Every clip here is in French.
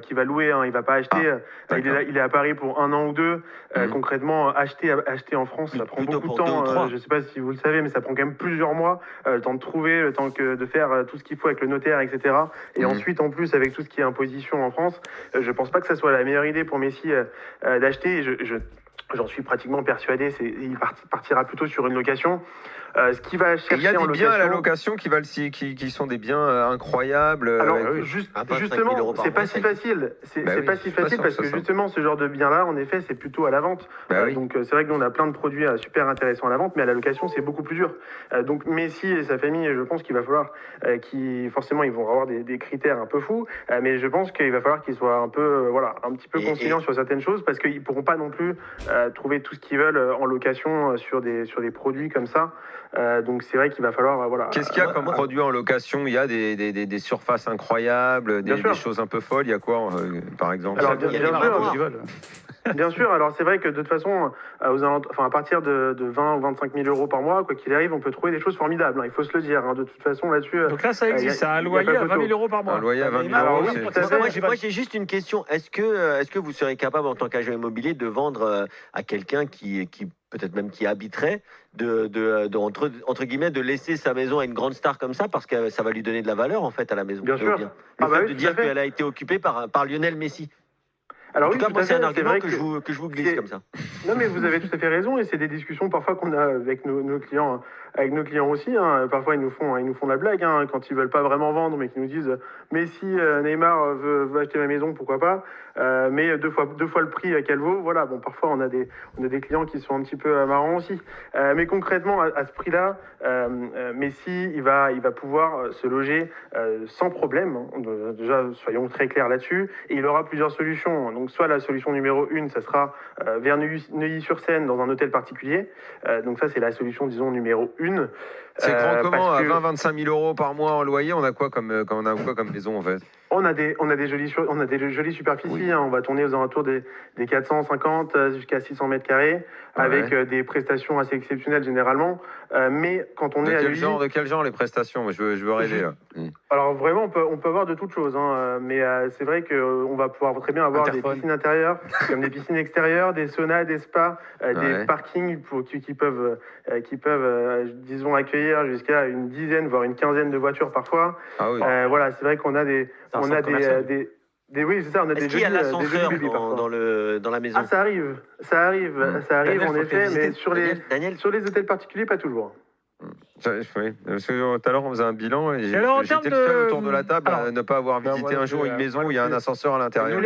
qui va louer, hein, il va pas acheter. Il est à Paris pour 1 an ou 2. Concrètement, acheter en France, ça prend beaucoup de temps. Je sais pas si vous le savez, mais ça prend quand même plusieurs mois, le temps de trouver, le temps de faire tout ce qu'il faut avec le notaire, etc. Et ensuite, en plus, avec tout ce qui est imposition en France, je pense pas que ça soit la meilleure idée pour Messi d'acheter. J'en suis pratiquement persuadé. Il partira plutôt sur une location. Ce qui va chercher il y a des biens à la location qui sont des biens incroyables. Alors, justement, c'est pas si facile. C'est pas si facile parce que justement, ce genre de biens-là, en effet, c'est plutôt à la vente. Donc, c'est vrai que nous, on a plein de produits super intéressants à la vente, mais à la location, c'est beaucoup plus dur. Donc, Messi et sa famille, je pense qu'il va falloir forcément, ils vont avoir des critères un peu fous, mais je pense qu'il va falloir qu'ils soient un petit peu conciliants sur certaines choses parce qu'ils pourront pas non plus trouver tout ce qu'ils veulent en location sur des produits comme ça. Donc c'est vrai qu'il va falloir Qu'est-ce qu'il y a comme produit en location? Il y a des surfaces incroyables, des choses un peu folles. Il y a quoi par exemple? Alors, bien sûr. Alors c'est vrai que de toute façon, à partir de 20 ou 25 000 euros par mois, quoi qu'il arrive, on peut trouver des choses formidables. Il faut se le dire. De toute façon là-dessus. Donc là ça existe, un loyer à 20 000 euros par mois. Un loyer à 20 000 euros. Moi j'ai juste une question. Est-ce que vous serez capable en tant qu'agent immobilier de vendre à quelqu'un qui peut-être même qui habiterait, entre guillemets, de laisser sa maison à une grande star comme ça, parce que ça va lui donner de la valeur, en fait, à la maison. Bien sûr. Le fait de dire qu'elle a été occupée par Lionel Messi. Alors, en tout cas, moi, c'est un argument que je vous glisse comme ça. Non, mais vous avez tout à fait raison, et c'est des discussions parfois qu'on a avec nos clients. Avec nos clients aussi, parfois ils nous font la blague quand ils veulent pas vraiment vendre, mais qu'ils nous disent mais si Neymar veut acheter ma maison, pourquoi pas, mais deux fois le prix qu'elle vaut. Voilà, bon, parfois on a des clients qui sont un petit peu marrants aussi, mais concrètement à ce prix-là, Messi il va pouvoir se loger sans problème. Déjà soyons très clairs là-dessus, et il aura plusieurs solutions. Donc soit la solution numéro 1, ça sera vers Neuilly-sur-Seine dans un hôtel particulier. Donc ça c'est la solution disons numéro 1. C'est grand comment à 20-25 000 euros par mois en loyer, on a quoi comme maison en fait? On a des jolies superficies. Oui. On va tourner aux alentours des 450 jusqu'à 600 mètres carrés, avec des prestations assez exceptionnelles généralement. Mais quand on est à Neuilly... De quel genre les prestations? Je veux rêver. Alors vraiment, on peut avoir de toutes choses, mais c'est vrai qu'on va pouvoir très bien avoir des piscines intérieures, comme des piscines extérieures, des saunas, des spas, des parkings qui peuvent disons, accueillir jusqu'à une dizaine, voire une quinzaine de voitures parfois. Voilà, c'est vrai qu'on a des oui, c'est ça, on a Est-ce qu'il y a l'ascenseur dans la maison? Ça arrive Daniel, en effet, mais sur les hôtels particuliers, pas toujours. Oui, parce que tout à l'heure on faisait un bilan et j'étais le seul autour de la table à ne pas avoir visité un jour une maison où il y a un ascenseur à l'intérieur.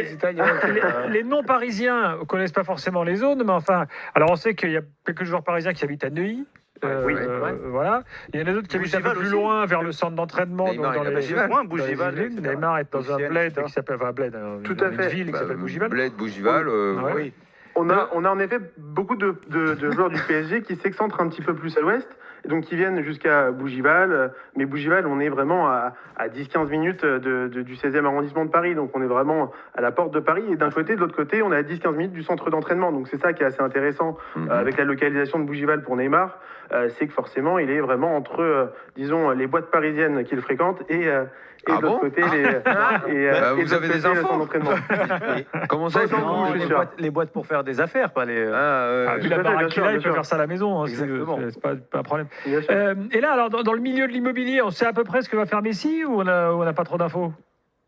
Les non-parisiens ne connaissent pas forcément les zones, mais enfin, alors on sait qu'il y a quelques joueurs parisiens qui habitent à Neuilly. Voilà. Il y en a d'autres qui habitent un peu plus loin, vers le centre d'entraînement. Bougival. Neymar est dans un bled qui s'appelle une ville qui s'appelle Bougival. Bled, Bougival. Oui. On a en effet beaucoup de joueurs du PSG qui s'excentrent un petit peu plus à l'ouest, et donc qui viennent jusqu'à Bougival. Mais Bougival, on est vraiment à 10-15 minutes du 16e arrondissement de Paris, donc on est vraiment à la porte de Paris. Et d'un côté, de l'autre côté, on est à 10-15 minutes du centre d'entraînement. Donc c'est ça qui est assez intéressant avec la localisation de Bougival pour Neymar, c'est que forcément, il est vraiment entre, disons, les boîtes parisiennes qu'il fréquente et de l'autre côté, vous avez des infos. Comment ça, les boîtes pour faire des affaires, pas les. Vu la baraque qu'il a, il peut faire ça à la maison. C'est pas un problème. Et là, alors, dans le milieu de l'immobilier, on sait à peu près ce que va faire Messi ou on n'a pas trop d'infos?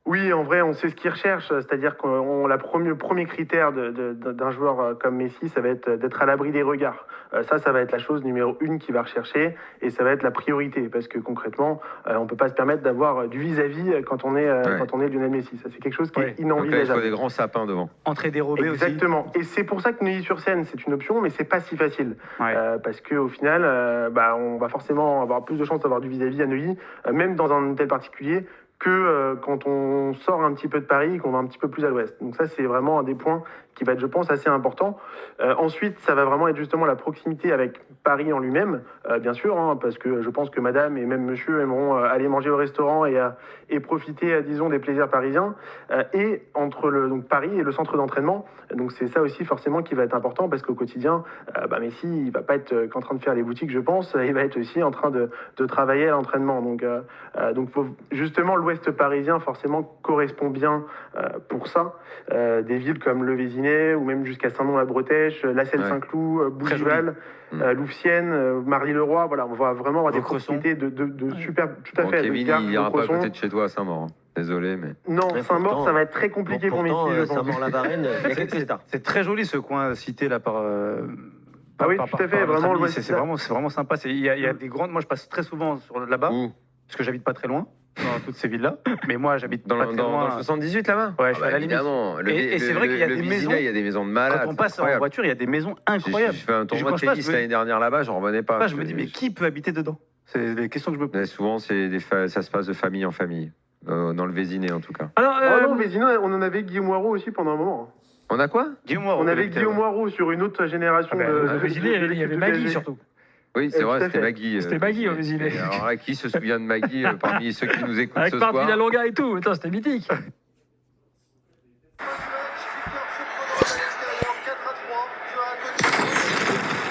Oui, en vrai, on sait ce qu'il recherche, c'est-à-dire que le premier critère d'un joueur comme Messi, ça va être d'être à l'abri des regards. Ça va être la chose numéro 1 qu'il va rechercher, et ça va être la priorité, parce que concrètement, on ne peut pas se permettre d'avoir du vis-à-vis quand on est Lionel Messi. Ça, c'est quelque chose qui est inenvisageable. Donc là, il faut des grands sapins devant. Entrée dérobée aussi. Exactement. Et c'est pour ça que Neuilly-sur-Seine, c'est une option, mais c'est pas si facile. Parce qu'au final, on va forcément avoir plus de chances d'avoir du vis-à-vis à Neuilly, même dans un hôtel particulier, que quand on sort un petit peu de Paris et qu'on va un petit peu plus à l'ouest. Donc ça, c'est vraiment un des points qui va être, je pense, assez important. Ensuite, ça va vraiment être justement la proximité avec Paris en lui-même, bien sûr, hein, parce que je pense que madame et même monsieur aimeront aller manger au restaurant et profiter, disons, des plaisirs parisiens, et entre donc Paris et le centre d'entraînement. Donc c'est ça aussi forcément qui va être important, parce qu'au quotidien, Messi, il va pas être qu'en train de faire les boutiques, je pense, il va être aussi en train de travailler à l'entraînement. Donc justement, l'ouest parisien forcément correspond bien pour ça. Des villes comme Le Vésinet ou même jusqu'à Saint-Nom-la-Bretèche, La Celle-Saint-Cloud, Bougival, Louvciennes, Marly-le-Roi. Voilà, on va vraiment avoir des proximités de super. Tout à fait. Kevin, il n'ira pas à côté de chez toi à Saint-Maur. Désolé, mais. Non, Saint-Maur, ça va être très compliqué pour Messi. Saint-Maur-la-Varenne, il y a quelques stars. C'est très joli ce coin cité là par. Ah oui, tout à fait. Vraiment, c'est vraiment sympa. Il y a des grandes. Moi, je passe très souvent là-bas parce que j'habite pas très loin dans toutes ces villes-là. Mais moi, j'habite pas très loin. Dans le 78 là-bas. Ouais, je suis à la limite. Et c'est vrai qu'il y a des maisons. Il y a des maisons de malades. Quand on passe en voiture, il y a des maisons incroyables. J'ai fait un tournoi de tennis l'année dernière là-bas, j'en revenais pas. Je me dis, mais qui peut habiter dedans? C'est des questions que je me pose. Souvent, ça se passe de famille en famille. Dans le Vésinet en tout cas. Alors, non, le Vésinet, on en avait Guillaume Moirot aussi pendant un moment. On a quoi? Guillaume Moirot. On avait Guillaume Moirot sur une autre génération de Vésinet, il y avait Magui surtout. Oui, c'est vrai, c'était Magui. C'était Magui au Vésinet. Alors là, qui se souvient de Magui parmi ceux qui nous écoutent avec ce soir? Avec Villalonga et tout, attends, c'était mythique.